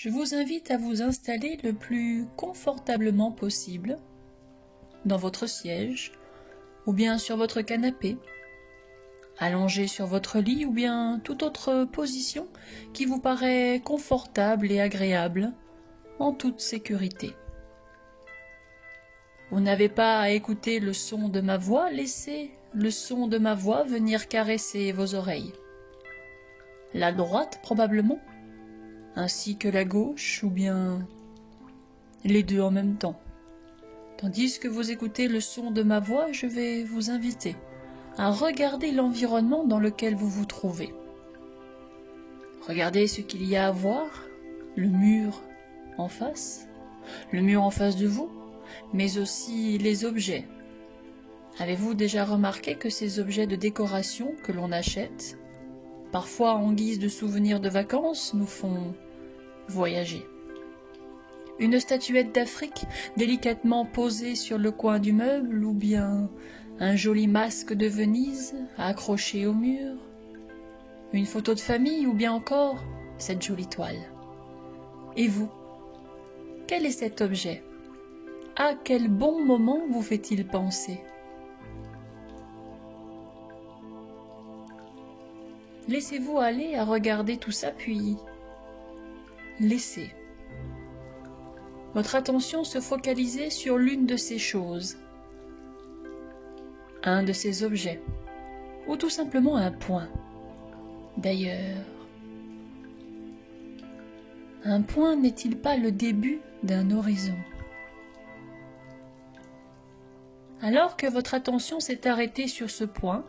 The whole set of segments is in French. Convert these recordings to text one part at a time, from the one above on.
Je vous invite à vous installer le plus confortablement possible dans votre siège ou bien sur votre canapé, allongé sur votre lit ou bien toute autre position qui vous paraît confortable et agréable en toute sécurité. Vous n'avez pas à écouter le son de ma voix, laissez le son de ma voix venir caresser vos oreilles. La droite probablement, ainsi que la gauche ou bien les deux en même temps. Tandis que vous écoutez le son de ma voix, je vais vous inviter à regarder l'environnement dans lequel vous vous trouvez. Regardez ce qu'il y a à voir, le mur en face de vous, mais aussi les objets. Avez-vous déjà remarqué que ces objets de décoration que l'on achète, parfois en guise de souvenirs de vacances, nous font voyager? Une statuette d'Afrique délicatement posée sur le coin du meuble ou bien un joli masque de Venise accroché au mur, une photo de famille ou bien encore cette jolie toile. Et vous, quel est cet objet? À quel bon moment vous fait-il penser? Laissez-vous aller à regarder tout ça, puis laissez votre attention se focaliser sur l'une de ces choses, un de ces objets, ou tout simplement un point. D'ailleurs, un point n'est-il pas le début d'un horizon? Alors que votre attention s'est arrêtée sur ce point,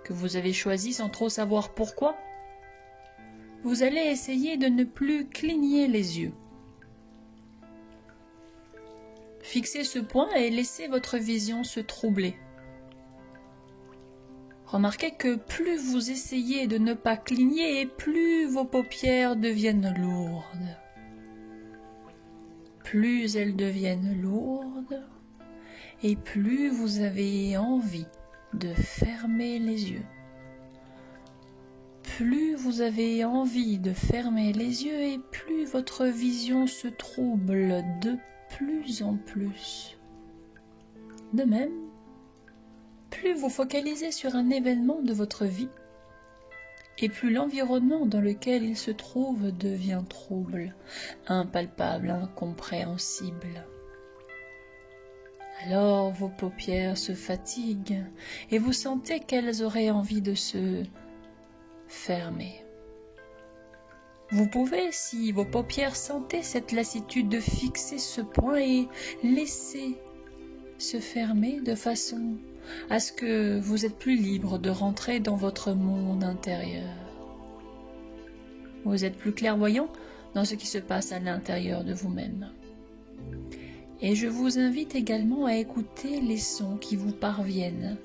que vous avez choisi sans trop savoir pourquoi, vous allez essayer de ne plus cligner les yeux. Fixez ce point et laissez votre vision se troubler. Remarquez que plus vous essayez de ne pas cligner, et plus vos paupières deviennent lourdes. Plus elles deviennent lourdes, et plus vous avez envie de fermer les yeux. Plus vous avez envie de fermer les yeux, et plus votre vision se trouble de plus en plus. De même, plus vous focalisez sur un événement de votre vie, et plus l'environnement dans lequel il se trouve devient trouble, impalpable, incompréhensible. Alors vos paupières se fatiguent, et vous sentez qu'elles auraient envie de se fermer. Vous pouvez, si vos paupières sentaient cette lassitude, de fixer ce point et laisser se fermer de façon à ce que vous êtes plus libre de rentrer dans votre monde intérieur. Vous êtes plus clairvoyant dans ce qui se passe à l'intérieur de vous-même. Et je vous invite également à écouter les sons qui vous parviennent.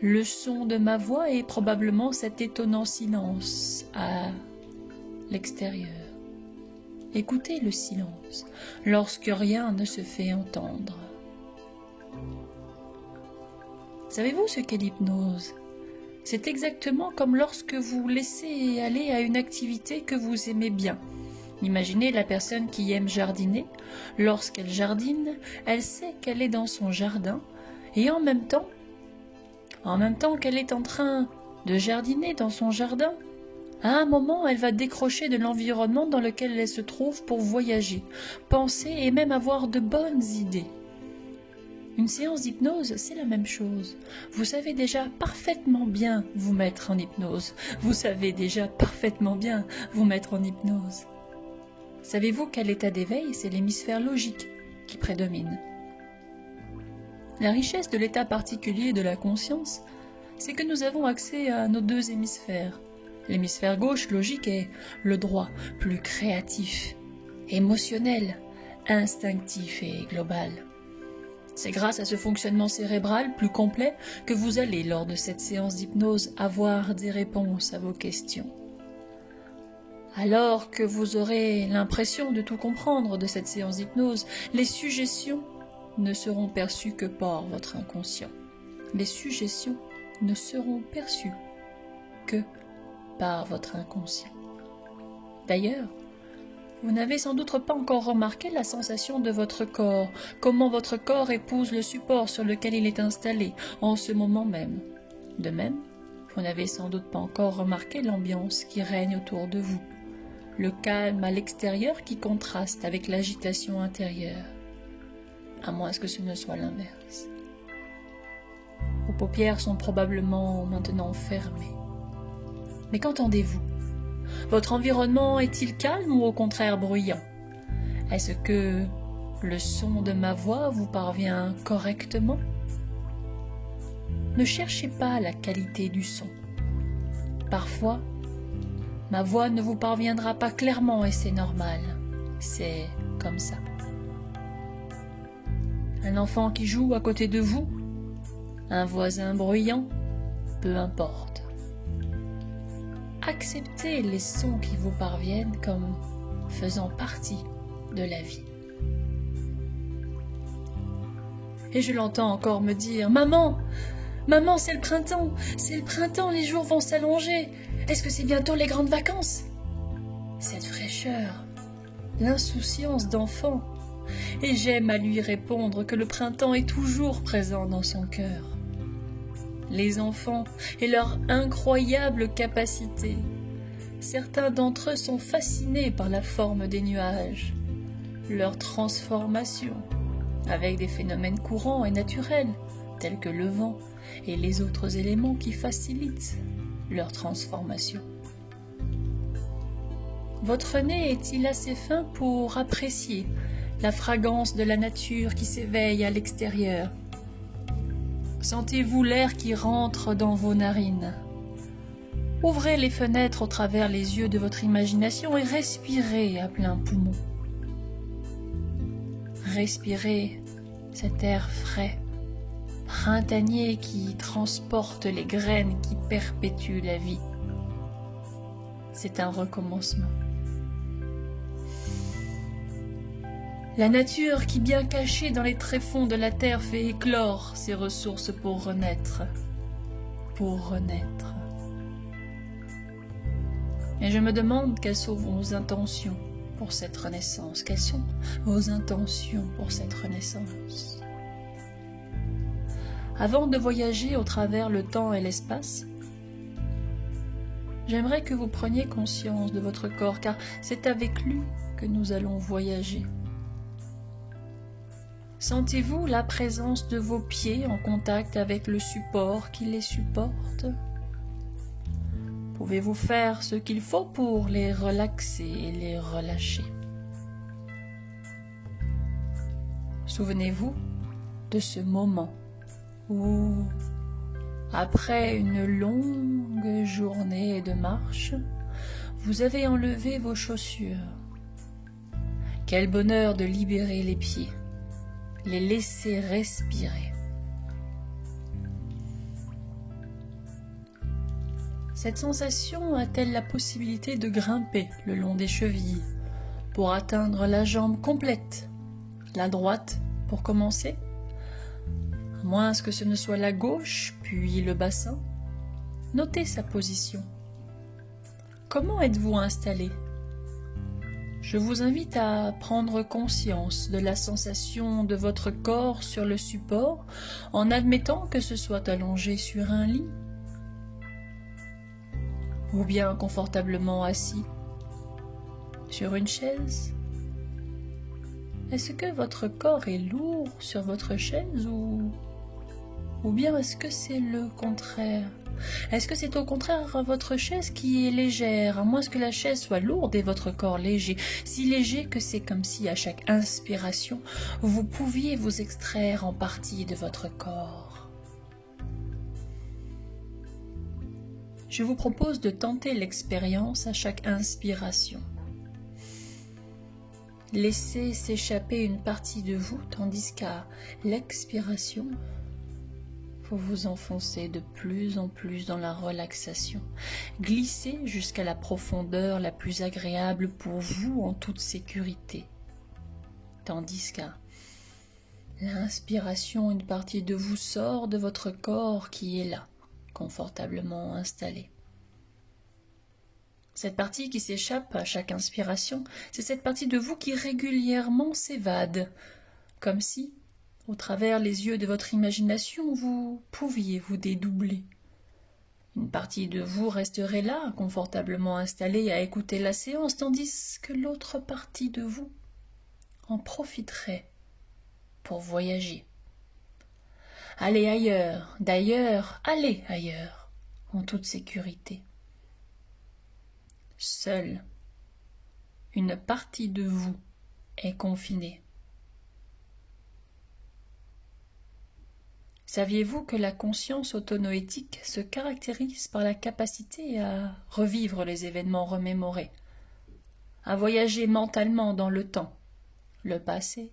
Le son de ma voix et probablement cet étonnant silence à l'extérieur. Écoutez le silence lorsque rien ne se fait entendre. Savez-vous ce qu'est l'hypnose? C'est exactement comme lorsque vous laissez aller à une activité que vous aimez bien. Imaginez la personne qui aime jardiner. Lorsqu'elle jardine, elle sait qu'elle est dans son jardin et en même temps qu'elle est en train de jardiner dans son jardin, à un moment, elle va décrocher de l'environnement dans lequel elle se trouve pour voyager, penser et même avoir de bonnes idées. Une séance d'hypnose, c'est la même chose. Vous savez déjà parfaitement bien vous mettre en hypnose. Vous savez déjà parfaitement bien vous mettre en hypnose. Savez-vous quel état d'éveil? C'est l'hémisphère logique qui prédomine. La richesse de l'état particulier de la conscience, c'est que nous avons accès à nos deux hémisphères. L'hémisphère gauche logique est le droit, plus créatif, émotionnel, instinctif et global. C'est grâce à ce fonctionnement cérébral plus complet que vous allez, lors de cette séance d'hypnose, avoir des réponses à vos questions. Alors que vous aurez l'impression de tout comprendre de cette séance d'hypnose, les suggestions ne seront perçues que par votre inconscient. Les suggestions ne seront perçues que par votre inconscient. D'ailleurs, Vous n'avez sans doute pas encore remarqué la sensation de votre corps, comment votre corps épouse le support sur lequel il est installé, en ce moment même. De même, vous n'avez sans doute pas encore remarqué l'ambiance qui règne autour de vous, le calme à l'extérieur qui contraste avec l'agitation intérieure, à moins que ce ne soit l'inverse. Vos paupières sont probablement maintenant fermées. Mais qu'entendez-vous ? Votre environnement est-il calme ou au contraire bruyant? Est-ce que le son de ma voix vous parvient correctement? Ne cherchez pas la qualité du son. Parfois, ma voix ne vous parviendra pas clairement et c'est normal. C'est comme ça. Un enfant qui joue à côté de vous, un voisin bruyant, peu importe. Acceptez les sons qui vous parviennent comme faisant partie de la vie. Et je l'entends encore me dire « Maman, maman, c'est le printemps, les jours vont s'allonger. Est-ce que c'est bientôt les grandes vacances ?» Cette fraîcheur, l'insouciance d'enfant. Et j'aime à lui répondre que le printemps est toujours présent dans son cœur. Les enfants et leur incroyable capacité. Certains d'entre eux sont fascinés par la forme des nuages, leur transformation, avec des phénomènes courants et naturels, tels que le vent et les autres éléments qui facilitent leur transformation. Votre nez est-il assez fin pour apprécier la fragrance de la nature qui s'éveille à l'extérieur? Sentez-vous l'air qui rentre dans vos narines? Ouvrez les fenêtres au travers les yeux de votre imagination et respirez à plein poumon. Respirez cet air frais, printanier qui transporte les graines qui perpétuent la vie. C'est un recommencement. La nature qui, bien cachée dans les tréfonds de la terre, fait éclore ses ressources pour renaître. Pour renaître. Et je me demande quelles sont vos intentions pour cette renaissance. Quelles sont vos intentions pour cette renaissance? Avant de voyager au travers le temps et l'espace, j'aimerais que vous preniez conscience de votre corps, car c'est avec lui que nous allons voyager. Sentez-vous la présence de vos pieds en contact avec le support qui les supporte? Pouvez-vous faire ce qu'il faut pour les relaxer et les relâcher? Souvenez-vous de ce moment où, après une longue journée de marche, vous avez enlevé vos chaussures. Quel bonheur de libérer les pieds, les laisser respirer. Cette sensation a-t-elle la possibilité de grimper le long des chevilles pour atteindre la jambe complète, la droite pour commencer, à moins que ce ne soit la gauche, puis le bassin? Notez sa position. Comment êtes-vous installé? Je vous invite à prendre conscience de la sensation de votre corps sur le support en admettant que ce soit allongé sur un lit ou bien confortablement assis sur une chaise. Est-ce que votre corps est lourd sur votre chaise ou bien est-ce que c'est le contraire? Est-ce que c'est au contraire votre chaise qui est légère, à moins que la chaise soit lourde et votre corps léger, si léger que c'est comme si à chaque inspiration, vous pouviez vous extraire en partie de votre corps? Je vous propose de tenter l'expérience à chaque inspiration. Laissez s'échapper une partie de vous, tandis qu'à l'expiration, vous vous enfoncez de plus en plus dans la relaxation. Glissez jusqu'à la profondeur la plus agréable pour vous en toute sécurité. Tandis qu'à l'inspiration, une partie de vous sort de votre corps qui est là, confortablement installé. Cette partie qui s'échappe à chaque inspiration, c'est cette partie de vous qui régulièrement s'évade, comme si, au travers les yeux de votre imagination, vous pouviez vous dédoubler. Une partie de vous resterait là, confortablement installée à écouter la séance, tandis que l'autre partie de vous en profiterait pour voyager. Allez ailleurs, d'ailleurs, allez ailleurs, en toute sécurité. Seule une partie de vous est confinée. Saviez-vous que la conscience autonoétique se caractérise par la capacité à revivre les événements remémorés, à voyager mentalement dans le temps, le passé,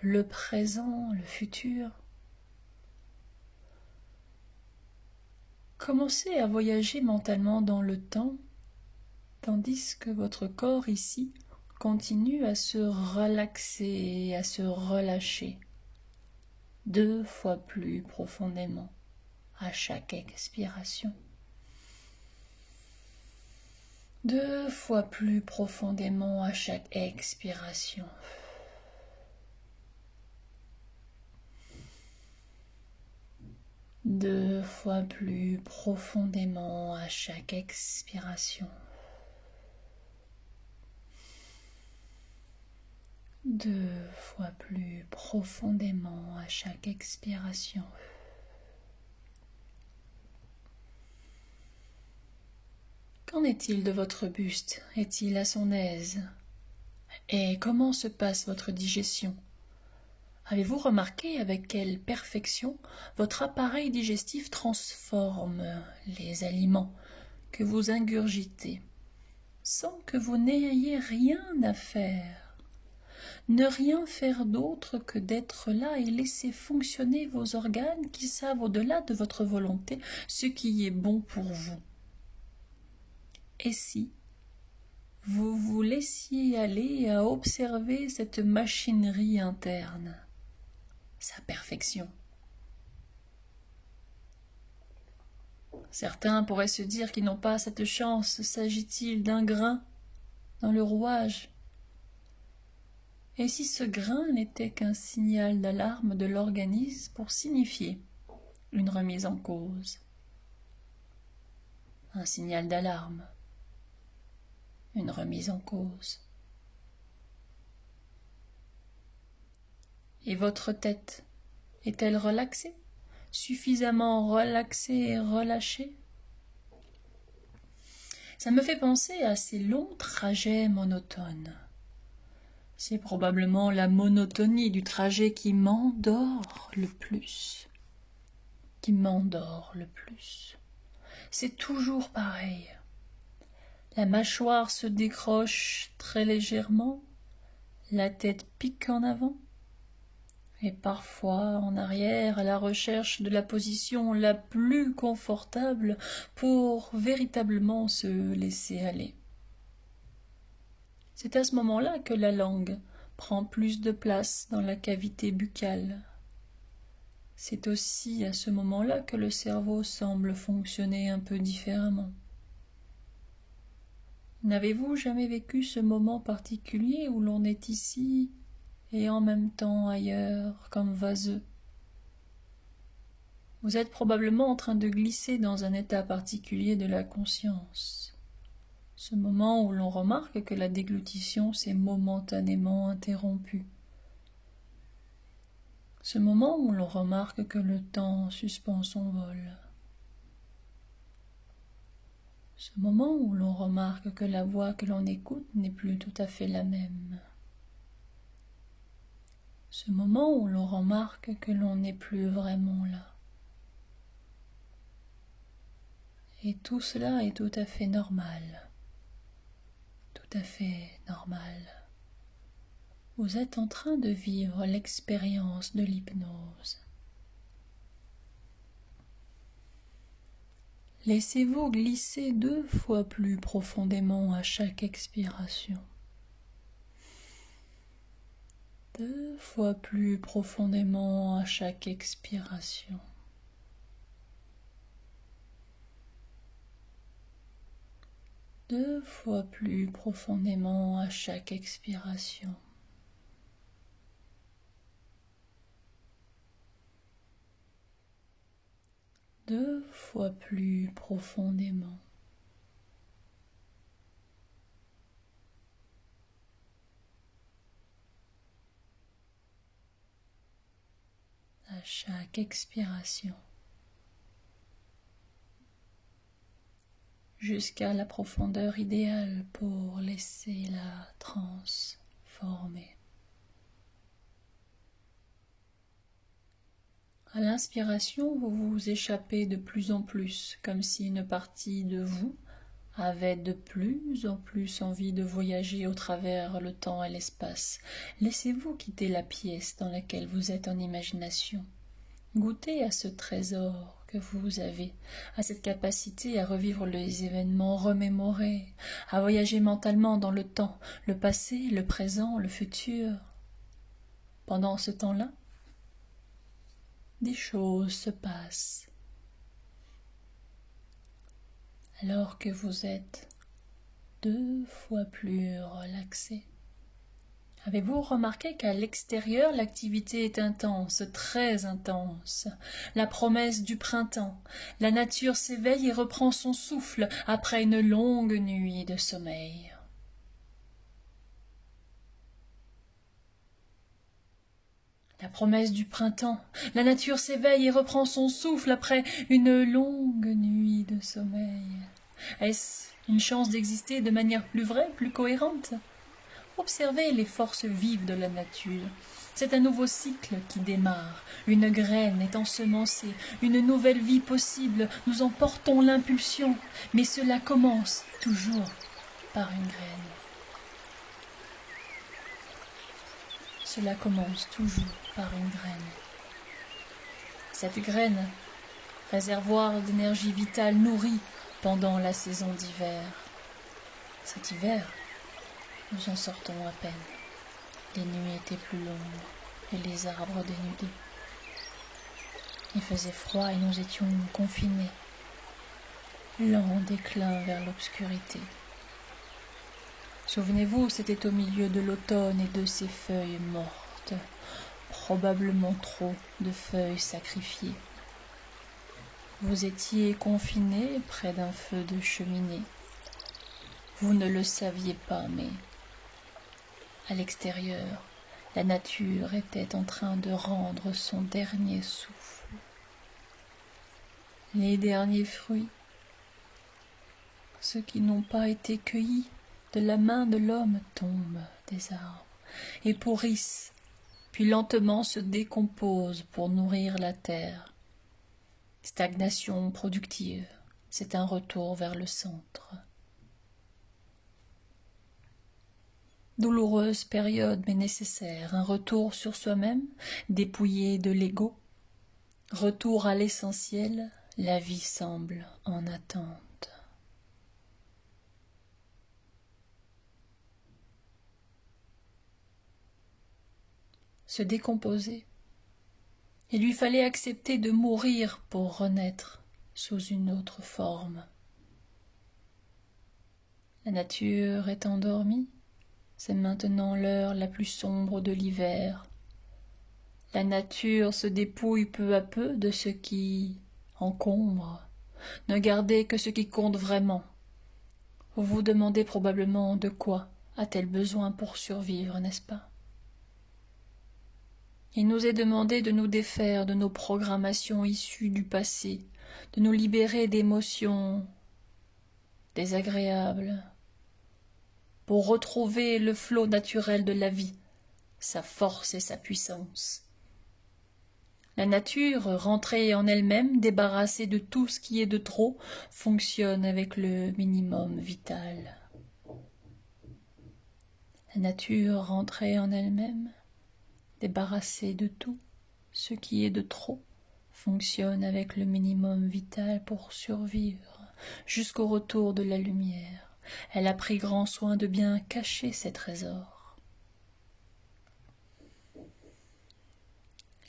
le présent, le futur? Commencez à voyager mentalement dans le temps, tandis que votre corps ici continue à se relaxer et à se relâcher 2 fois plus profondément à chaque expiration. 2 fois plus profondément à chaque expiration. Deux fois plus profondément à chaque expiration. 2 fois plus profondément à chaque expiration. Qu'en est-il de votre buste? Est-il à son aise? Et comment se passe votre digestion? Avez-vous remarqué avec quelle perfection votre appareil digestif transforme les aliments que vous ingurgitez, sans que vous n'ayez rien à faire? Ne rien faire d'autre que d'être là et laisser fonctionner vos organes qui savent au-delà de votre volonté ce qui est bon pour vous. Et si vous vous laissiez aller à observer cette machinerie interne, sa perfection? Certains pourraient se dire qu'ils n'ont pas cette chance. S'agit-il d'un grain dans le rouage? Et si ce grain n'était qu'un signal d'alarme de l'organisme pour signifier une remise en cause? Un signal d'alarme, une remise en cause. Et votre tête est-elle relaxée? Suffisamment relaxée et relâchée? Ça me fait penser à ces longs trajets monotones. C'est probablement la monotonie du trajet qui m'endort le plus. C'est toujours pareil. La mâchoire se décroche très légèrement, la tête pique en avant, et parfois en arrière à la recherche de la position la plus confortable pour véritablement se laisser aller. C'est à ce moment-là que la langue prend plus de place dans la cavité buccale. C'est aussi à ce moment-là que le cerveau semble fonctionner un peu différemment. N'avez-vous jamais vécu ce moment particulier où l'on est ici et en même temps ailleurs, comme vaseux? Vous êtes probablement en train de glisser dans un état particulier de la conscience. Ce moment où l'on remarque que la déglutition s'est momentanément interrompue. Ce moment où l'on remarque que le temps suspend son vol. Ce moment où l'on remarque que la voix que l'on écoute n'est plus tout à fait la même. Ce moment où l'on remarque que l'on n'est plus vraiment là. Et tout cela est tout à fait normal. Tout à fait normal. Vous êtes en train de vivre l'expérience de l'hypnose. Laissez-vous glisser 2 fois plus profondément à chaque expiration. 2 fois plus profondément à chaque expiration. 2 fois plus profondément à chaque expiration. Deux fois plus profondément. À chaque expiration. Jusqu'à la profondeur idéale pour laisser la transe former. À l'inspiration, vous vous échappez de plus en plus, comme si une partie de vous avait de plus en plus envie de voyager au travers le temps et l'espace. Laissez-vous quitter la pièce dans laquelle vous êtes en imagination. Goûtez à ce trésor que vous avez, à cette capacité à revivre les événements remémorés, à voyager mentalement dans le temps, le passé, le présent, le futur. Pendant ce temps-là, des choses se passent. Alors que vous êtes 2 fois plus relaxé. Avez-vous remarqué qu'à l'extérieur, l'activité est intense, très intense? La promesse du printemps. La nature s'éveille et reprend son souffle après une longue nuit de sommeil. La promesse du printemps. La nature s'éveille et reprend son souffle après une longue nuit de sommeil. Est-ce une chance d'exister de manière plus vraie, plus cohérente? Observez les forces vives de la nature. C'est un nouveau cycle qui démarre. Une graine est ensemencée, une nouvelle vie possible. Nous en portons l'impulsion, mais cela commence toujours par une graine. Cela commence toujours par une graine. Cette graine, réservoir d'énergie vitale nourrie pendant la saison d'hiver. Cet hiver, nous en sortons à peine. Les nuits étaient plus longues et les arbres dénudés. Il faisait froid et nous étions confinés. Lent déclin vers l'obscurité. Souvenez-vous, c'était au milieu de l'automne et de ses feuilles mortes, probablement trop de feuilles sacrifiées. Vous étiez confinés près d'un feu de cheminée. Vous ne le saviez pas, mais à l'extérieur, la nature était en train de rendre son dernier souffle. Les derniers fruits, ceux qui n'ont pas été cueillis de la main de l'homme, tombent des arbres et pourrissent, puis lentement se décomposent pour nourrir la terre. Stagnation productive, c'est un retour vers le centre. Douloureuse période mais nécessaire, un retour sur soi-même, dépouillé de l'ego. Retour à l'essentiel, la vie semble en attente. Se décomposer. Il lui fallait accepter de mourir pour renaître sous une autre forme. La nature est endormie. C'est maintenant l'heure la plus sombre de l'hiver. La nature se dépouille peu à peu de ce qui encombre. Ne gardez que ce qui compte vraiment. Vous vous demandez probablement de quoi a-t-elle besoin pour survivre, n'est-ce pas? Il nous est demandé de nous défaire de nos programmations issues du passé, de nous libérer d'émotions désagréables, pour retrouver le flot naturel de la vie, sa force et sa puissance. La nature, rentrée en elle-même, débarrassée de tout ce qui est de trop, fonctionne avec le minimum vital. La nature, rentrée en elle-même, débarrassée de tout ce qui est de trop, fonctionne avec le minimum vital pour survivre jusqu'au retour de la lumière. Elle a pris grand soin de bien cacher ses trésors.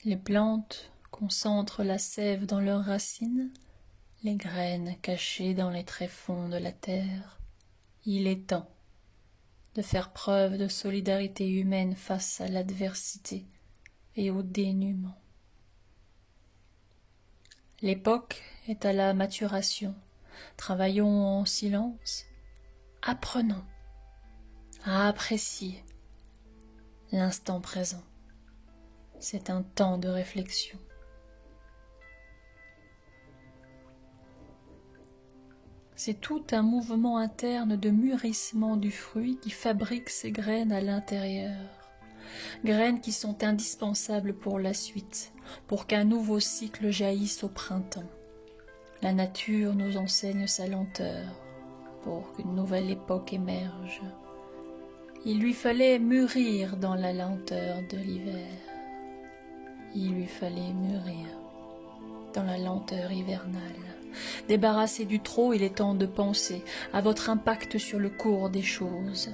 Les plantes concentrent la sève dans leurs racines, les graines cachées dans les tréfonds de la terre, Il est temps de faire preuve de solidarité humaine face à l'adversité et au dénuement. L'époque est à la maturation. Travaillons en silence. Apprenons à apprécier l'instant présent. C'est un temps de réflexion. C'est tout un mouvement interne de mûrissement du fruit qui fabrique ses graines à l'intérieur. Graines qui sont indispensables pour la suite, pour qu'un nouveau cycle jaillisse au printemps. La nature nous enseigne sa lenteur pour qu'une nouvelle époque émerge. Il lui fallait mûrir dans la lenteur de l'hiver. Il lui fallait mûrir dans la lenteur hivernale. Débarrassé du trop, il est temps de penser à votre impact sur le cours des choses.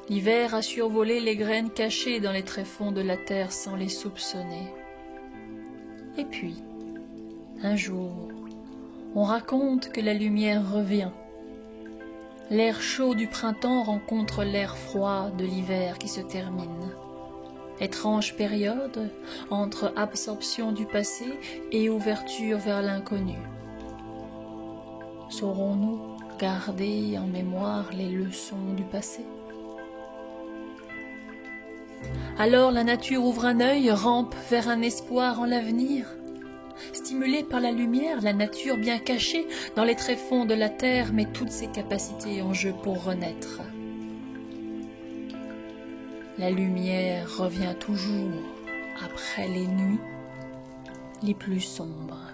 L'hiver a survolé les graines cachées dans les tréfonds de la terre sans les soupçonner. Et puis, un jour, on raconte que la lumière revient. L'air chaud du printemps rencontre l'air froid de l'hiver qui se termine. Étrange période entre absorption du passé et ouverture vers l'inconnu. Saurons-nous garder en mémoire les leçons du passé? Alors la nature ouvre un œil, rampe vers un espoir en l'avenir. Stimulée par la lumière, la nature bien cachée dans les tréfonds de la terre met toutes ses capacités en jeu pour renaître. La lumière revient toujours après les nuits les plus sombres.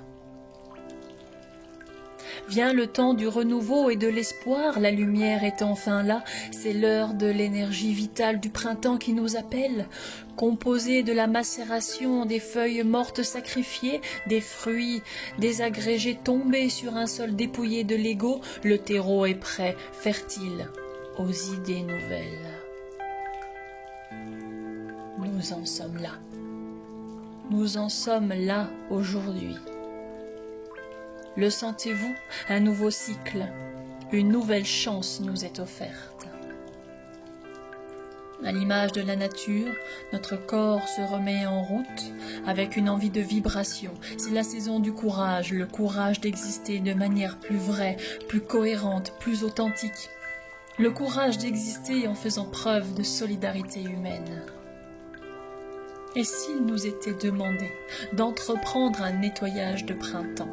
Vient le temps du renouveau et de l'espoir, la lumière est enfin là, c'est l'heure de l'énergie vitale du printemps qui nous appelle, composée de la macération des feuilles mortes sacrifiées, des fruits désagrégés tombés sur un sol dépouillé de l'ego, le terreau est prêt, fertile aux idées nouvelles. Nous en sommes là. Nous en sommes là aujourd'hui. Le sentez-vous? Un nouveau cycle, une nouvelle chance nous est offerte. À l'image de la nature, notre corps se remet en route avec une envie de vibration. C'est la saison du courage, le courage d'exister de manière plus vraie, plus cohérente, plus authentique. Le courage d'exister en faisant preuve de solidarité humaine. Et s'il nous était demandé d'entreprendre un nettoyage de printemps?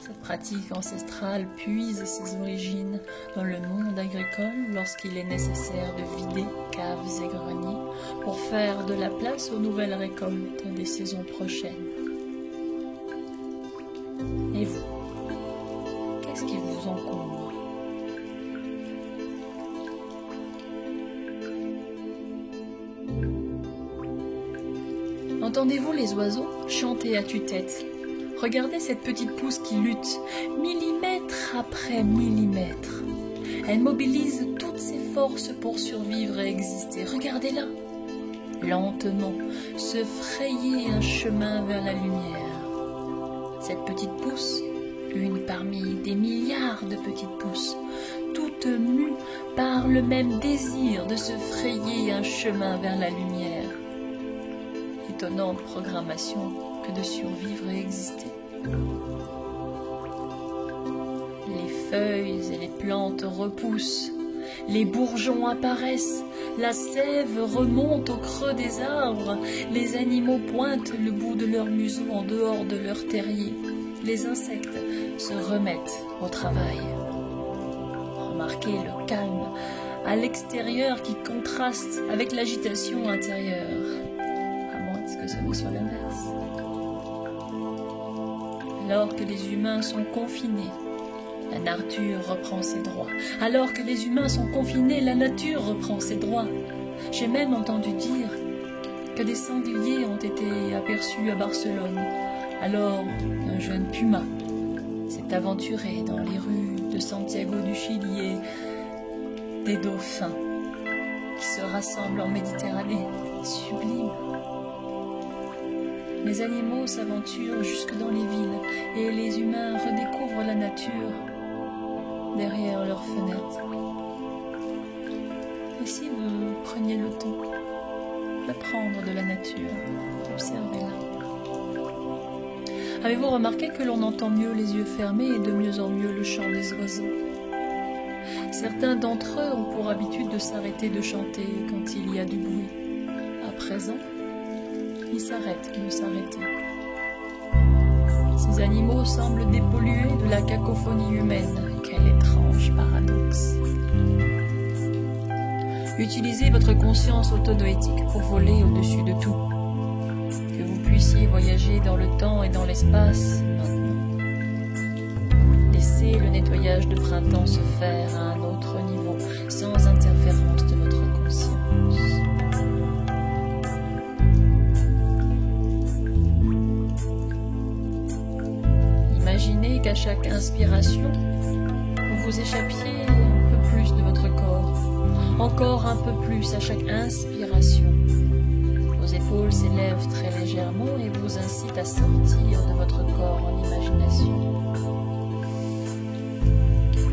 Cette pratique ancestrale puise ses origines dans le monde agricole lorsqu'il est nécessaire de vider caves et greniers pour faire de la place aux nouvelles récoltes des saisons prochaines. Et vous, qu'est-ce qui vous encombre? Entendez-vous les oiseaux chanter à tue-tête? Regardez cette petite pousse qui lutte, millimètre après millimètre. Elle mobilise toutes ses forces pour survivre et exister. Regardez-la, lentement, se frayer un chemin vers la lumière. Cette petite pousse, une parmi des milliards de petites pousses, toutes mues par le même désir de se frayer un chemin vers la lumière. Étonnante programmation que de survivre et exister. Les feuilles et les plantes repoussent, les bourgeons apparaissent, la sève remonte au creux des arbres, les animaux pointent le bout de leur museau en dehors de leur terrier, les insectes se remettent au travail. Remarquez le calme à l'extérieur qui contraste avec l'agitation intérieure. Que ce ne soit l'inverse. Alors que les humains sont confinés, la nature reprend ses droits. Alors que les humains sont confinés, la nature reprend ses droits. J'ai même entendu dire que des sangliers ont été aperçus à Barcelone. Alors, un jeune puma s'est aventuré dans les rues de Santiago du Chili et des dauphins qui se rassemblent en Méditerranée. Sublime. Les animaux s'aventurent jusque dans les villes et les humains redécouvrent la nature derrière leurs fenêtres. Et si vous preniez le temps d'apprendre de la nature, observez-la. Avez-vous remarqué que l'on entend mieux les yeux fermés et de mieux en mieux le chant des oiseaux? Certains d'entre eux ont pour habitude de s'arrêter de chanter quand il y a du bruit. À présent, ils s'arrêtent de s'arrêter. Ces animaux semblent dépollués de la cacophonie humaine. Quel étrange paradoxe! Utilisez votre conscience autonoétique pour voler au-dessus de tout. Que vous puissiez voyager dans le temps et dans l'espace maintenant. Laissez le nettoyage de printemps se faire à un autre niveau, sans interférence de votre conscience. Imaginez qu'à chaque inspiration, vous vous échappiez un peu plus de votre corps, encore un peu plus à chaque inspiration. Vos épaules s'élèvent très légèrement et vous incitent à sortir de votre corps en imagination.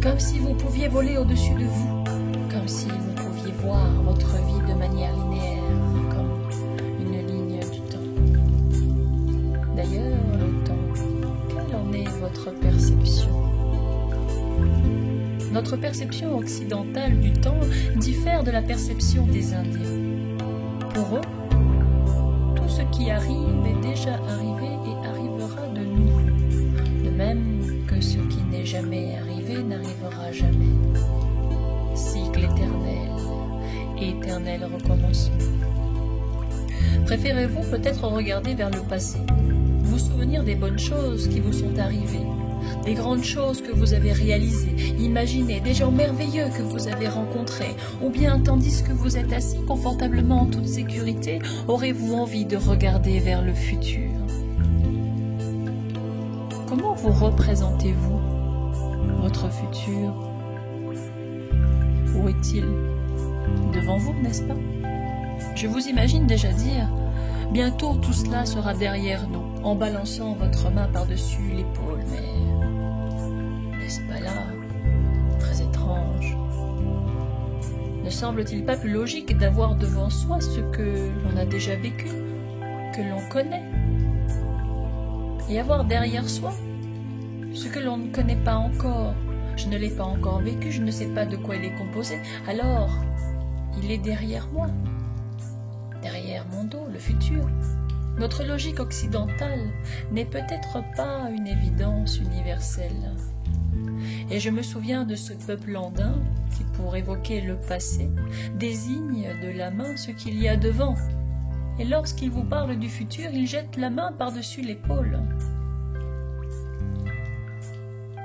Comme si vous pouviez voler au-dessus de vous, comme si vous pouviez voir votre vie de manière linéaire, comme une ligne du temps. D'ailleurs, le temps, quelle en est votre perception? Notre perception occidentale du temps diffère de la perception des Indiens. Pour eux, tout ce qui arrive est déjà arrivé et arrivera de nouveau, de même que ce qui n'est jamais arrivé n'arrivera jamais. Cycle éternel, éternel recommencement. Préférez-vous peut-être regarder vers le passé, vous souvenir des bonnes choses qui vous sont arrivées, des grandes choses que vous avez réalisées, imaginées, des gens merveilleux que vous avez rencontrés, ou bien tandis que vous êtes assis confortablement en toute sécurité, aurez-vous envie de regarder vers le futur? Comment vous représentez-vous votre futur? Où est-il? Devant vous, n'est-ce pas? Je vous imagine déjà dire « Bientôt tout cela sera derrière nous », en balançant votre main par-dessus l'épaule, mais n'est-ce pas là très étrange? Ne semble-t-il pas plus logique d'avoir devant soi ce que l'on a déjà vécu, que l'on connaît, et avoir derrière soi ce que l'on ne connaît pas encore? Je ne l'ai pas encore vécu, je ne sais pas de quoi il est composé, alors il est derrière moi, derrière mon dos, le futur. Notre logique occidentale n'est peut-être pas une évidence universelle. Et je me souviens de ce peuple andin qui, pour évoquer le passé, désigne de la main ce qu'il y a devant. Et lorsqu'il vous parle du futur, il jette la main par-dessus l'épaule.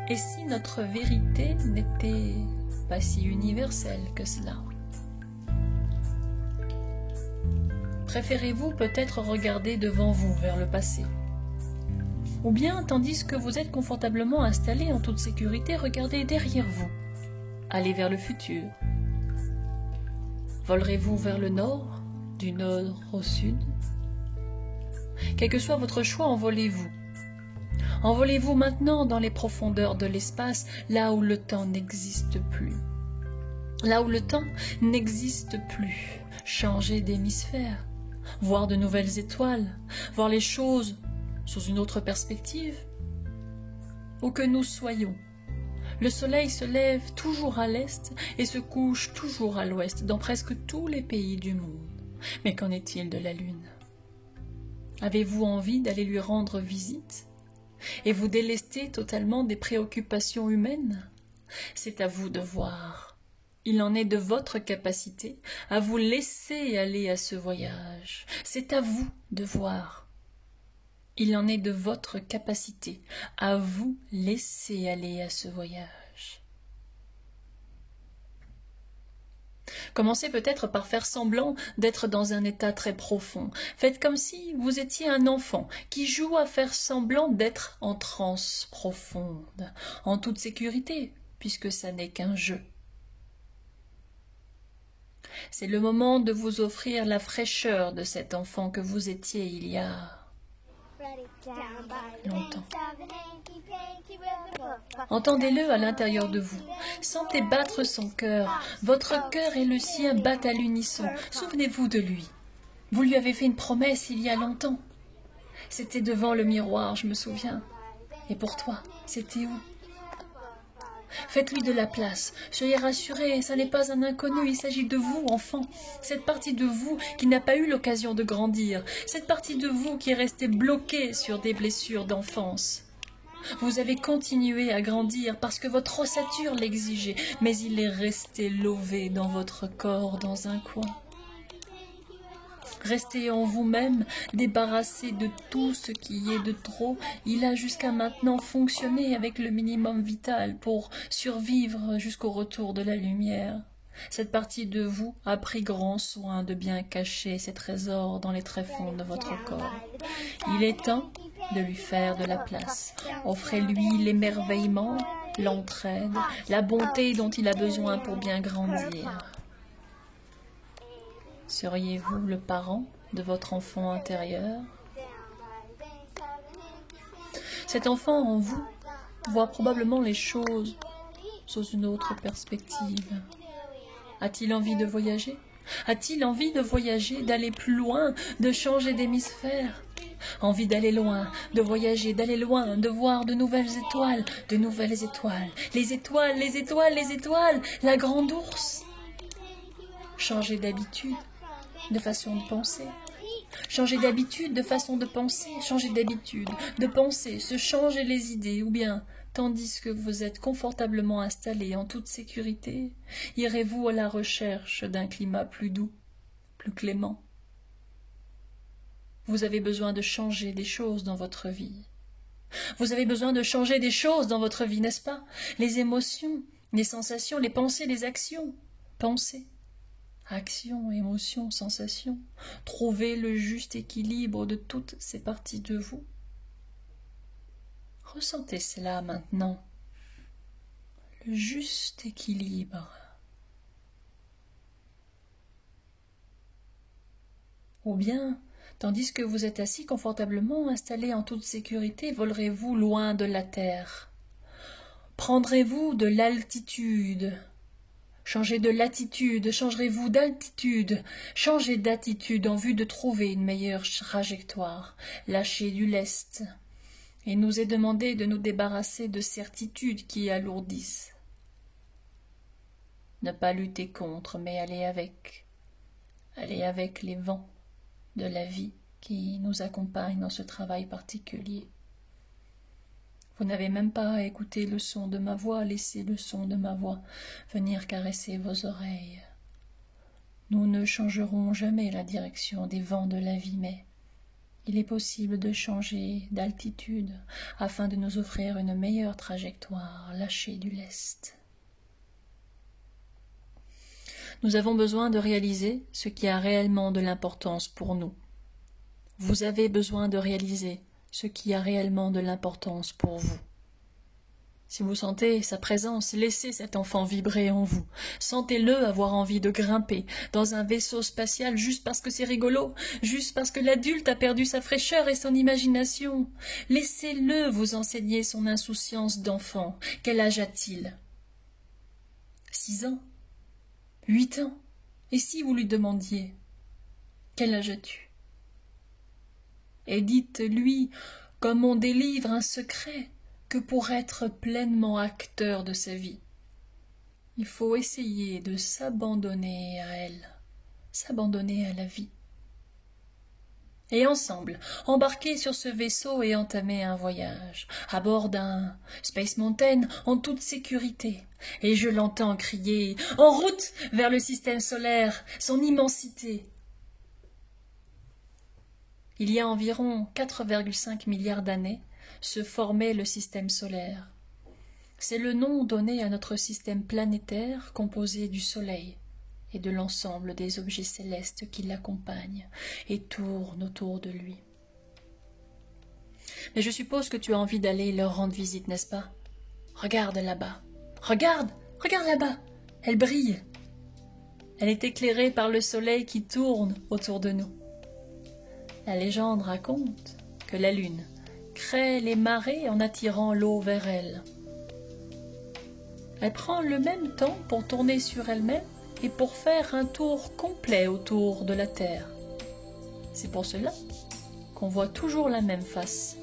Et si notre vérité n'était pas si universelle que cela? Préférez-vous peut-être regarder devant vous vers le passé? Ou bien, tandis que vous êtes confortablement installé en toute sécurité, regardez derrière vous, allez vers le futur. Volerez-vous vers le nord, du nord au sud? Quel que soit votre choix, envolez-vous. Envolez-vous maintenant dans les profondeurs de l'espace, là où le temps n'existe plus. Là où le temps n'existe plus. Changez d'hémisphère, voir de nouvelles étoiles, voir les choses sous une autre perspective. Où que nous soyons, le soleil se lève toujours à l'est et se couche toujours à l'ouest dans presque tous les pays du monde. Mais qu'en est-il de la lune? Avez-vous envie d'aller lui rendre visite et vous délester totalement des préoccupations humaines? C'est à vous de voir. Il en est de votre capacité à vous laisser aller à ce voyage. C'est à vous de voir. Il en est de votre capacité à vous laisser aller à ce voyage. Commencez peut-être par faire semblant d'être dans un état très profond. Faites comme si vous étiez un enfant qui joue à faire semblant d'être en transe profonde, en toute sécurité, puisque ça n'est qu'un jeu. C'est le moment de vous offrir la fraîcheur de cet enfant que vous étiez il y a longtemps. Entendez-le à l'intérieur de vous. Sentez battre son cœur. Votre cœur et le sien battent à l'unisson. Souvenez-vous de lui. Vous lui avez fait une promesse il y a longtemps. C'était devant le miroir, je me souviens. Et pour toi, c'était où? Faites-lui de la place. Soyez rassurés, ça n'est pas un inconnu, il s'agit de vous, enfant. Cette partie de vous qui n'a pas eu l'occasion de grandir. Cette partie de vous qui est restée bloquée sur des blessures d'enfance. Vous avez continué à grandir parce que votre ossature l'exigeait, mais il est resté lové dans votre corps dans un coin. Restez en vous-même, débarrassé de tout ce qui est de trop. Il a jusqu'à maintenant fonctionné avec le minimum vital pour survivre jusqu'au retour de la lumière. Cette partie de vous a pris grand soin de bien cacher ses trésors dans les tréfonds de votre corps. Il est temps de lui faire de la place. Offrez-lui l'émerveillement, l'entraide, la bonté dont il a besoin pour bien grandir. Seriez-vous le parent de votre enfant intérieur? Cet enfant en vous voit probablement les choses sous une autre perspective. A-t-il envie de voyager? A-t-il envie de voyager, d'aller plus loin, de changer d'hémisphère? Envie d'aller loin, de voyager, d'aller loin, de voir de nouvelles étoiles, les étoiles, les étoiles, les étoiles, la grande ours. Changer d'habitude, de façon de penser. Changer d'habitude, de façon de penser, changer d'habitude, de penser, se changer les idées, ou bien, tandis que vous êtes confortablement installé en toute sécurité, irez-vous à la recherche d'un climat plus doux, plus clément. Vous avez besoin de changer des choses dans votre vie. Vous avez besoin de changer des choses dans votre vie, n'est-ce pas? Les émotions, les sensations, les pensées, les actions. Pensez. Action, émotion, sensation, trouvez le juste équilibre de toutes ces parties de vous. Ressentez cela maintenant, le juste équilibre. Ou bien, tandis que vous êtes assis confortablement, installé en toute sécurité, volerez-vous loin de la terre? Prendrez-vous de l'altitude? Changez de latitude, changerez-vous d'altitude, changez d'attitude en vue de trouver une meilleure trajectoire, lâchez du lest. Il nous est demandé de nous débarrasser de certitudes qui alourdissent. Ne pas lutter contre, mais aller avec les vents de la vie qui nous accompagnent dans ce travail particulier. Vous n'avez même pas à écouter le son de ma voix, laissez le son de ma voix venir caresser vos oreilles. Nous ne changerons jamais la direction des vents de la vie, mais il est possible de changer d'altitude afin de nous offrir une meilleure trajectoire, lâcher du lest. Nous avons besoin de réaliser ce qui a réellement de l'importance pour nous. Vous avez besoin de réaliser ce qui a réellement de l'importance pour vous. Si vous sentez sa présence, laissez cet enfant vibrer en vous. Sentez-le avoir envie de grimper dans un vaisseau spatial juste parce que c'est rigolo, juste parce que l'adulte a perdu sa fraîcheur et son imagination. Laissez-le vous enseigner son insouciance d'enfant. Quel âge a-t-il? 6 ans? 8 ans? Et si vous lui demandiez « Quel âge as-tu » et dites-lui, comme on délivre un secret, que pour être pleinement acteur de sa vie, il faut essayer de s'abandonner à elle, s'abandonner à la vie. Et ensemble, embarquer sur ce vaisseau et entamer un voyage, à bord d'un Space Mountain en toute sécurité. Et je l'entends crier « En route vers le système solaire, son immensité !» Il y a environ 4,5 milliards d'années se formait le système solaire. C'est le nom donné à notre système planétaire composé du Soleil et de l'ensemble des objets célestes qui l'accompagnent et tournent autour de lui. Mais je suppose que tu as envie d'aller leur rendre visite, n'est-ce pas? Regarde là-bas. Regarde là-bas. Elle brille. Elle est éclairée par le soleil qui tourne autour de nous. La légende raconte que la Lune crée les marées en attirant l'eau vers elle. Elle prend le même temps pour tourner sur elle-même et pour faire un tour complet autour de la Terre. C'est pour cela qu'on voit toujours la même face.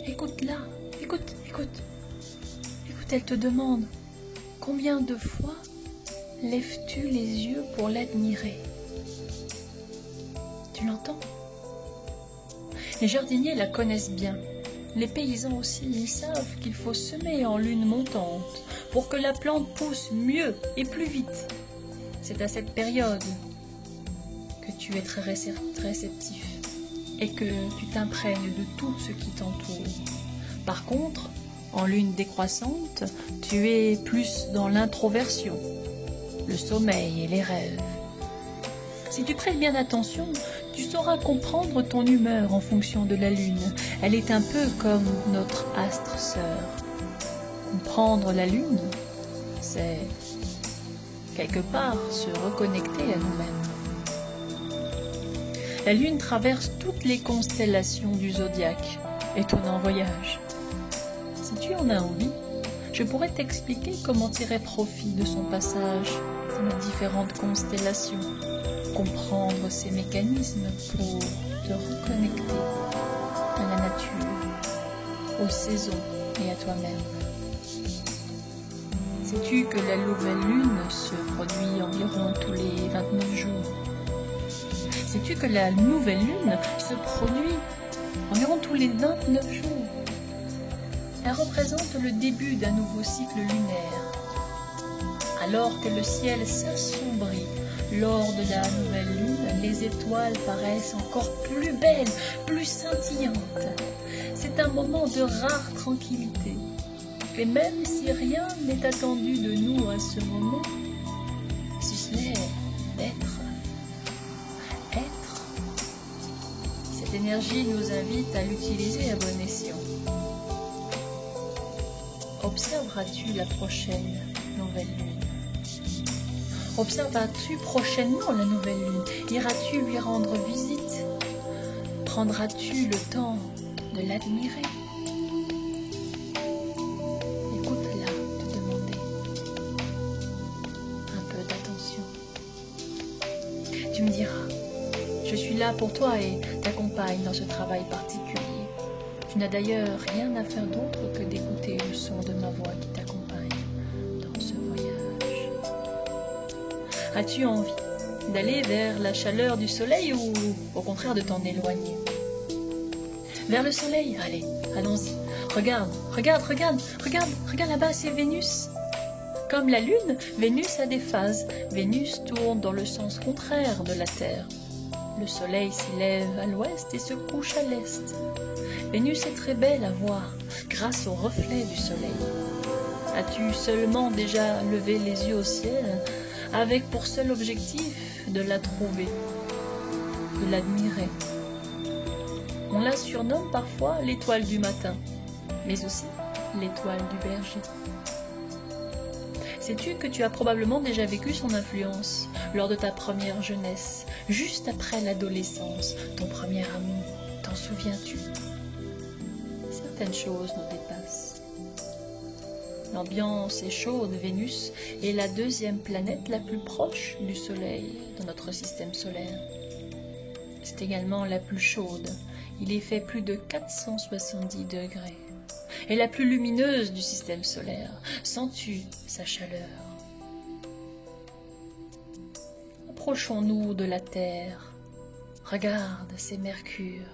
Écoute-la, écoute, écoute. Écoute, elle te demande combien de fois lèves-tu les yeux pour l'admirer? Tu l'entends? Les jardiniers la connaissent bien. Les paysans aussi, ils savent qu'il faut semer en lune montante pour que la plante pousse mieux et plus vite. C'est à cette période que tu es très réceptif et que tu t'imprègnes de tout ce qui t'entoure. Par contre, en lune décroissante, tu es plus dans l'introversion, le sommeil et les rêves. Si tu prêtes bien attention, tu sauras comprendre ton humeur en fonction de la lune. Elle est un peu comme notre astre sœur. Comprendre la lune, c'est quelque part se reconnecter à nous-mêmes. La lune traverse toutes les constellations du zodiaque. Étonnant voyage. Si tu en as envie, je pourrais t'expliquer comment tirer profit de son passage dans les différentes constellations. Comprendre ces mécanismes pour te reconnecter à la nature, aux saisons et à toi-même. Sais-tu que la nouvelle lune se produit environ tous les 29 jours? Sais-tu que la nouvelle lune se produit environ tous les 29 jours? Elle représente le début d'un nouveau cycle lunaire. Alors que le ciel s'assombrit lors de la nouvelle lune, les étoiles paraissent encore plus belles, plus scintillantes. C'est un moment de rare tranquillité. Et même si rien n'est attendu de nous à ce moment, si ce n'est d'être, cette énergie nous invite à l'utiliser à bon escient. Observeras-tu la prochaine nouvelle lune? Observeras-tu prochainement la nouvelle lune? Iras-tu lui rendre visite? Prendras-tu le temps de l'admirer? Écoute-la te demander un peu d'attention. Tu me diras, je suis là pour toi et t'accompagne dans ce travail particulier. Tu n'as d'ailleurs rien à faire d'autre que d'écouter le son de ma voix qui t'accompagne dans ce voyage. As-tu envie d'aller vers la chaleur du soleil ou au contraire de t'en éloigner? Vers le soleil, allez, allons-y. Regarde là-bas, c'est Vénus. Comme la Lune, Vénus a des phases. Vénus tourne dans le sens contraire de la Terre. Le soleil s'y lève à l'ouest et se couche à l'est. Vénus est très belle à voir grâce au reflet du soleil. As-tu seulement déjà levé les yeux au ciel avec pour seul objectif de la trouver, de l'admirer? On la surnomme parfois l'étoile du matin, mais aussi l'étoile du berger. Sais-tu que tu as probablement déjà vécu son influence lors de ta première jeunesse, juste après l'adolescence, ton premier amour? T'en souviens-tu? Certaines choses nous dépassent. L'ambiance est chaude. Vénus est la deuxième planète la plus proche du Soleil dans notre système solaire. C'est également la plus chaude. Il y fait plus de 470 degrés. Et la plus lumineuse du système solaire. Sens-tu sa chaleur? Approchons-nous de la Terre. Regarde, c'est Mercure.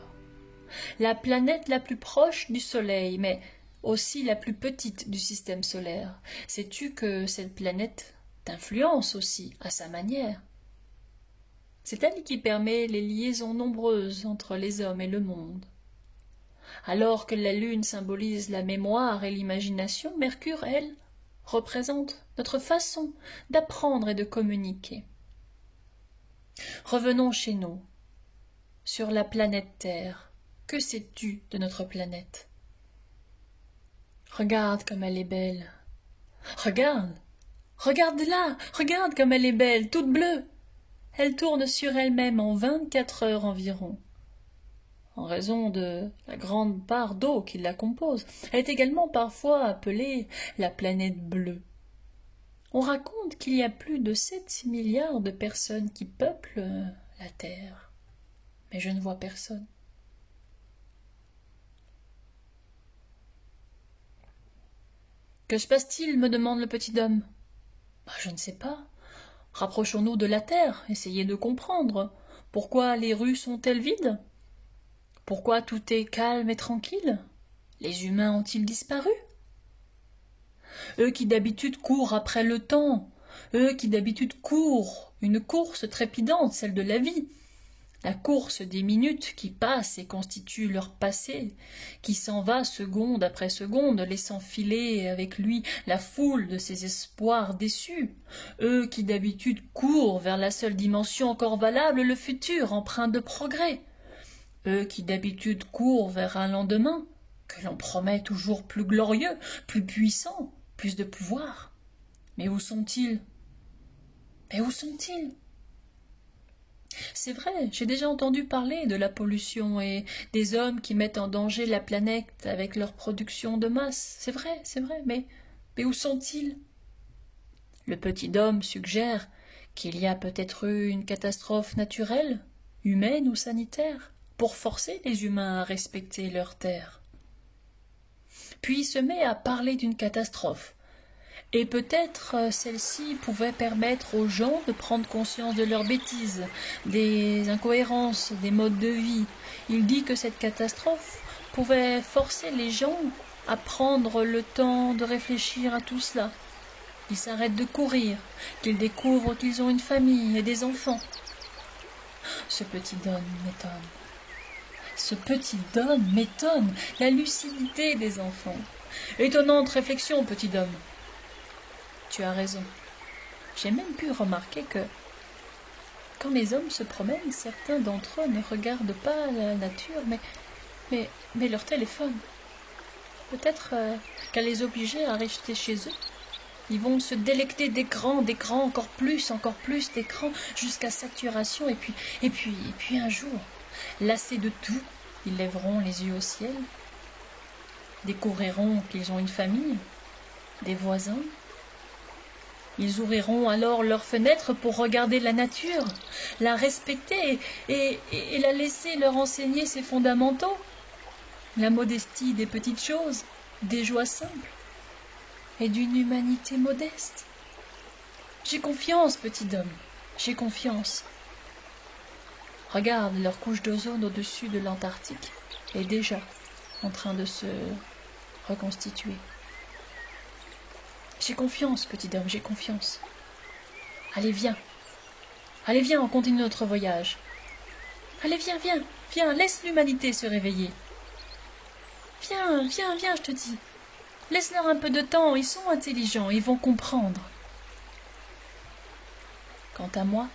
La planète la plus proche du Soleil, mais aussi la plus petite du système solaire. Sais-tu que cette planète t'influence aussi à sa manière? C'est elle qui permet les liaisons nombreuses entre les hommes et le monde. Alors que la Lune symbolise la mémoire et l'imagination, Mercure, elle, représente notre façon d'apprendre et de communiquer. Revenons chez nous, sur la planète Terre. Que sais-tu de notre planète? Regarde comme elle est belle. Regarde-la, regarde comme elle est belle, toute bleue. Elle tourne sur elle-même en 24 heures environ. en raison de la grande part d'eau qui la compose. Elle est également parfois appelée la planète bleue. On raconte qu'il y a plus de 7 milliards de personnes qui peuplent la Terre. Mais je ne vois personne. Que se passe-t-il, me demande le petit homme. Je ne sais pas. Rapprochons-nous de la Terre, essayez de comprendre. Pourquoi les rues sont-elles vides? Pourquoi tout est calme et tranquille? Les humains ont-ils disparu? Eux qui d'habitude courent après le temps, eux qui d'habitude courent une course trépidante, celle de la vie, la course des minutes qui passent et constituent leur passé, qui s'en va seconde après seconde, laissant filer avec lui la foule de ses espoirs déçus, eux qui d'habitude courent vers la seule dimension encore valable, le futur empreint de progrès, eux qui d'habitude courent vers un lendemain que l'on promet toujours plus glorieux, plus puissant, plus de pouvoir. Mais où sont-ils? Mais où sont-ils? C'est vrai, j'ai déjà entendu parler de la pollution et des hommes qui mettent en danger la planète avec leur production de masse. C'est vrai, mais où sont-ils? Le petit homme suggère qu'il y a peut-être eu une catastrophe naturelle, humaine ou sanitaire, pour forcer les humains à respecter leur terre. Puis il se met à parler d'une catastrophe. Et peut-être celle-ci pouvait permettre aux gens de prendre conscience de leurs bêtises, des incohérences, des modes de vie. Il dit que cette catastrophe pouvait forcer les gens à prendre le temps de réfléchir à tout cela. Ils s'arrêtent de courir, qu'ils découvrent qu'ils ont une famille et des enfants. Ce petit homme m'étonne. Ce petit homme m'étonne, la lucidité des enfants. Étonnante réflexion, petit homme. Tu as raison. J'ai même pu remarquer que, quand les hommes se promènent, certains d'entre eux ne regardent pas la nature, mais leur téléphone. Peut-être qu'à les obliger à rester chez eux, ils vont se délecter d'écrans, encore plus d'écrans, jusqu'à saturation, et puis un jour, lassés de tout, ils lèveront les yeux au ciel, découvriront qu'ils ont une famille, des voisins. Ils ouvriront alors leurs fenêtres pour regarder la nature, la respecter et la laisser leur enseigner ses fondamentaux, la modestie des petites choses, des joies simples et d'une humanité modeste. J'ai confiance, petit homme, j'ai confiance. Regarde, leur couche d'ozone au-dessus de l'Antarctique est déjà en train de se reconstituer. J'ai confiance, petit homme, j'ai confiance. Allez, viens, on continue notre voyage. Allez, viens, laisse l'humanité se réveiller. Viens, je te dis. Laisse-leur un peu de temps, ils sont intelligents, ils vont comprendre. Quant à moi,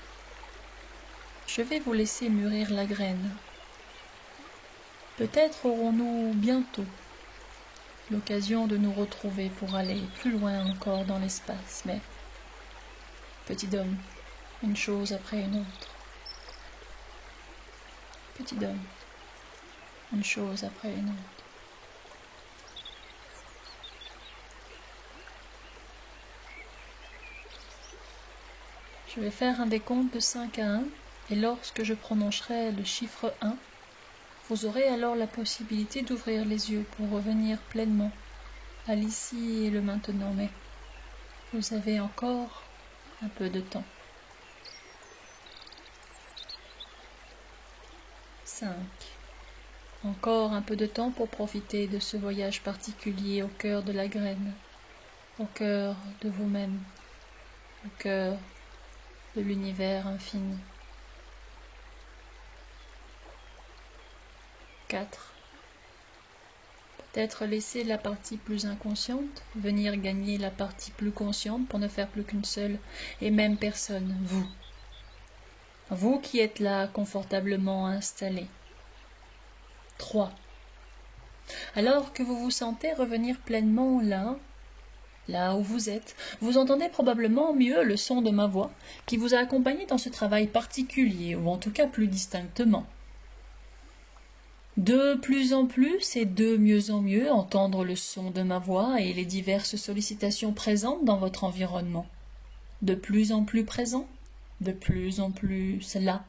je vais vous laisser mûrir la graine. Peut-être aurons-nous bientôt l'occasion de nous retrouver pour aller plus loin encore dans l'espace, mais, petit homme, une chose après une autre. Petit homme, une chose après une autre. Je vais faire un décompte de 5 à 1, et lorsque je prononcerai le chiffre 1, vous aurez alors la possibilité d'ouvrir les yeux pour revenir pleinement à l'ici et le maintenant, mais vous avez encore un peu de temps. 5. Encore un peu de temps pour profiter de ce voyage particulier au cœur de la graine, au cœur de vous-même, au cœur de l'univers infini. 4. Peut-être laisser la partie plus inconsciente venir gagner la partie plus consciente pour ne faire plus qu'une seule et même personne, vous. Vous qui êtes là confortablement installé. 3. Alors que vous vous sentez revenir pleinement là où vous êtes, vous entendez probablement mieux le son de ma voix qui vous a accompagné dans ce travail particulier, ou en tout cas plus distinctement. De plus en plus et de mieux en mieux entendre le son de ma voix et les diverses sollicitations présentes dans votre environnement. De plus en plus présent, de plus en plus là.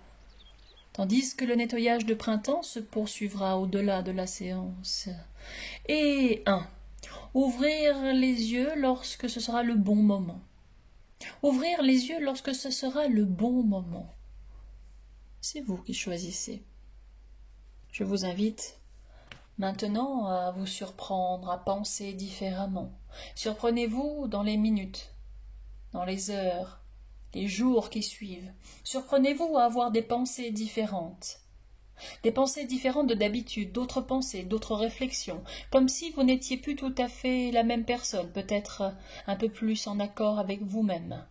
Tandis que le nettoyage de printemps se poursuivra au-delà de la séance. Et 1. Ouvrir les yeux lorsque ce sera le bon moment. Ouvrir les yeux lorsque ce sera le bon moment. C'est vous qui choisissez. Je vous invite maintenant à vous surprendre, à penser différemment. Surprenez-vous dans les minutes, dans les heures, les jours qui suivent. Surprenez-vous à avoir des pensées différentes. Des pensées différentes de d'habitude, d'autres pensées, d'autres réflexions, comme si vous n'étiez plus tout à fait la même personne, peut-être un peu plus en accord avec vous-même.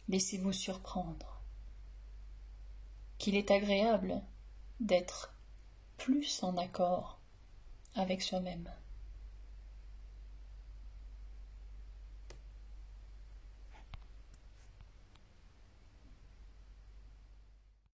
Laissez-vous surprendre. Qu'il est agréable d'être plus en accord avec soi-même.